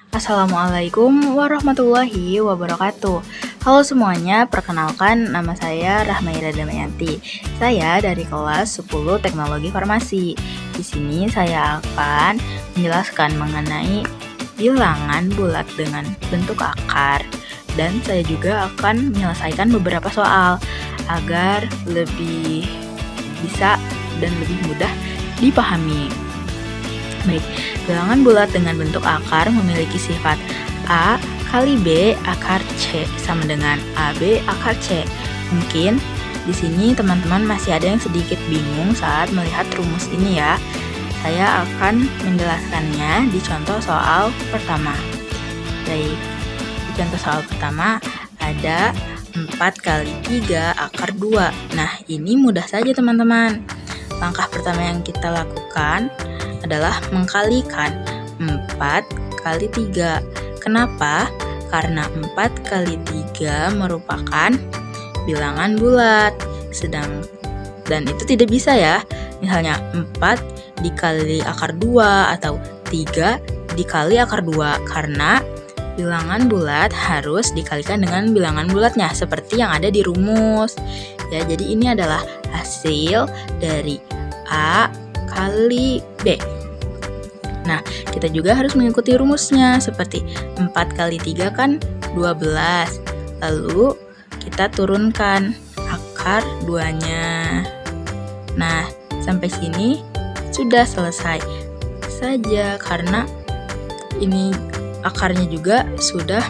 Assalamualaikum warahmatullahi wabarakatuh. Halo semuanya, perkenalkan nama saya Rahmaira Damayanti. Saya dari kelas 10 Teknologi Farmasi. Di sini saya akan menjelaskan mengenai bilangan bulat dengan bentuk akar, dan saya juga akan menyelesaikan beberapa soal agar lebih bisa dan lebih mudah dipahami. Baik, bilangan bulat dengan bentuk akar memiliki sifat A kali B akar C sama dengan AB akar C. Mungkin di sini teman-teman masih ada yang sedikit bingung saat melihat rumus ini ya. Saya akan menjelaskannya di contoh soal pertama. Baik, di contoh soal pertama ada 4 kali 3 akar 2. Nah, ini mudah saja teman-teman. Langkah pertama yang kita lakukan adalah mengkalikan 4 kali 3. Kenapa? Karena 4 kali 3 merupakan bilangan bulat. Dan itu tidak bisa ya. Misalnya 4 dikali akar 2 atau 3 dikali akar 2, karena bilangan bulat harus dikalikan dengan bilangan bulatnya seperti yang ada di rumus. Ya, jadi ini adalah hasil dari A kali B. Nah, kita juga harus mengikuti rumusnya seperti 4 kali 3 kan 12. Lalu kita turunkan akar 2-nya. Nah, sampai sini sudah selesai saja karena ini akarnya juga sudah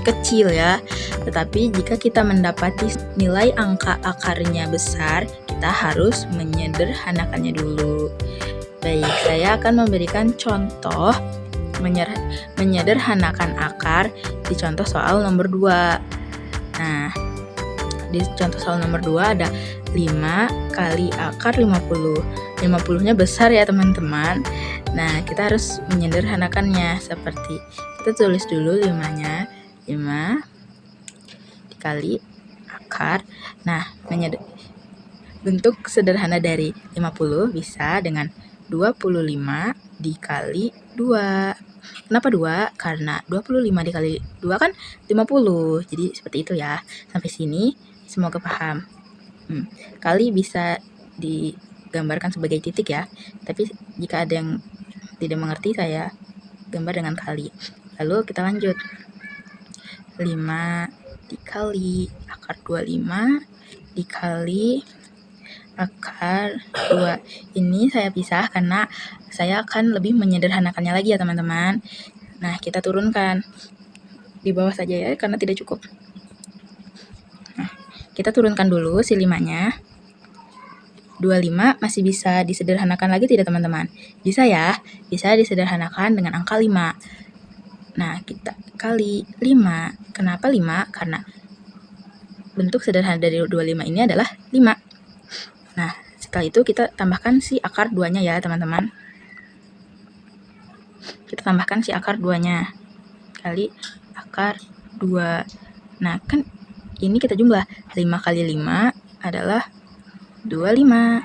kecil ya. Tetapi jika kita mendapati nilai angka akarnya besar, kita harus menyederhanakannya dulu. Baik, saya akan memberikan contoh menyederhanakan akar di contoh soal nomor 2. Nah, di contoh soal nomor 2 ada 5 kali akar 50. 50-nya besar ya teman-teman. Nah, kita harus menyederhanakannya seperti kita tulis dulu 5-nya. 5 dikali akar. Nah, bentuk sederhana dari 50 bisa dengan 25 dikali 2. Kenapa 2? Karena 25 dikali 2 kan 50. Jadi seperti itu ya. Sampai sini semoga paham. Kali bisa digambarkan sebagai titik ya. Tapi jika ada yang tidak mengerti, saya gambar dengan kali. Lalu kita lanjut. 5 dikali akar 25 dikali akar 2. Ini saya pisah karena saya akan lebih menyederhanakannya lagi ya teman-teman. Nah, kita turunkan di bawah saja ya karena tidak cukup. Nah, kita turunkan dulu si 5-nya. 25 masih bisa disederhanakan lagi tidak teman-teman? Bisa ya, bisa disederhanakan dengan angka 5. Nah, kita kali 5. Kenapa 5? Karena bentuk sederhana dari 25 ini adalah 5. Nah, setelah itu kita tambahkan si akar 2-nya ya teman-teman. Kita tambahkan si akar 2-nya kali akar 2. Nah, kan ini kita jumlah 5 kali 5 adalah 25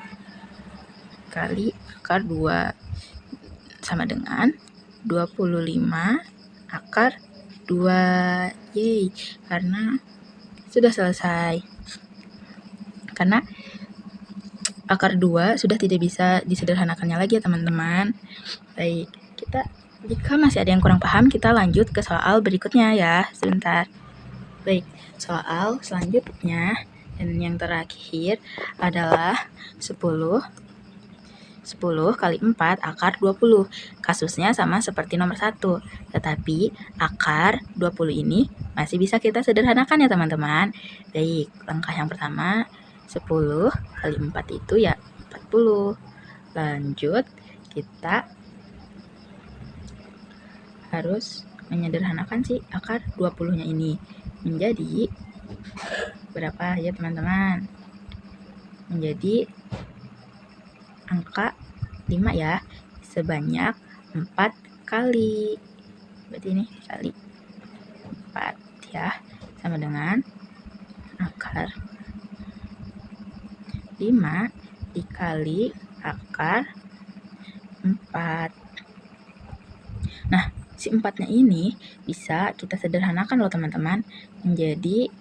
kali akar 2 sama dengan 25 akar 2. Yeay, karena sudah selesai. Karena akar 2 sudah tidak bisa disederhanakannya lagi ya teman-teman. Baik, jika masih ada yang kurang paham, kita lanjut ke soal berikutnya ya. Sebentar. Baik, soal selanjutnya dan yang terakhir adalah 10 kali 4 akar 20. Kasusnya sama seperti nomor 1, tetapi akar 20 ini masih bisa kita sederhanakan ya teman-teman. Baik, langkah yang pertama 10 kali 4 itu ya 40. Lanjut, kita harus menyederhanakan si akar 20-nya ini menjadi berapa ya teman-teman? Menjadi angka 5 ya, sebanyak 4 kali. Berarti ini kali 4 ya, sama dengan akar 5 dikali akar 4. Nah, Si 4-nya ini bisa kita sederhanakan loh teman-teman, menjadi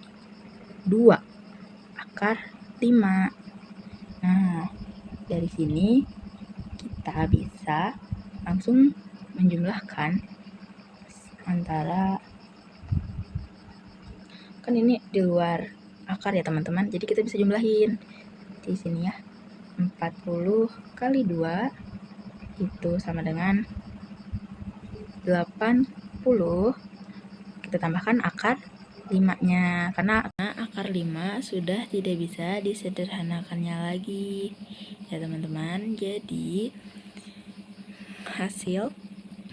2 akar 5. Nah, dari sini kita bisa langsung menjumlahkan antara, kan ini di luar akar ya teman-teman, jadi kita bisa jumlahin di sini ya. 40 kali 2 itu sama dengan 80. Kita tambahkan akar 5-nya, karena akar 5 sudah tidak bisa disederhanakannya lagi ya teman-teman. Jadi hasil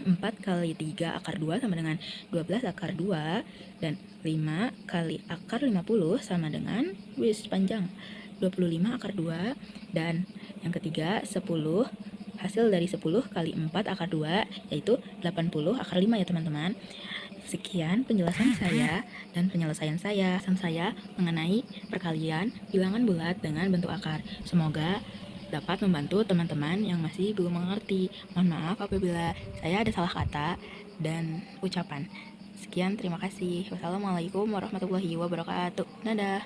4 kali 3 akar 2 sama dengan 12 akar 2, dan 5 kali akar 50 sama dengan, panjang, 25 akar 2, dan yang ketiga 10, hasil dari 10 kali 4 akar 2 yaitu 80 akar 5 ya teman-teman. Sekian penjelasan saya dan penyelesaian saya mengenai perkalian bilangan bulat dengan bentuk akar. Semoga dapat membantu teman-teman yang masih belum mengerti. Mohon maaf apabila saya ada salah kata dan ucapan. Sekian, terima kasih. Wassalamualaikum warahmatullahi wabarakatuh. Dadah.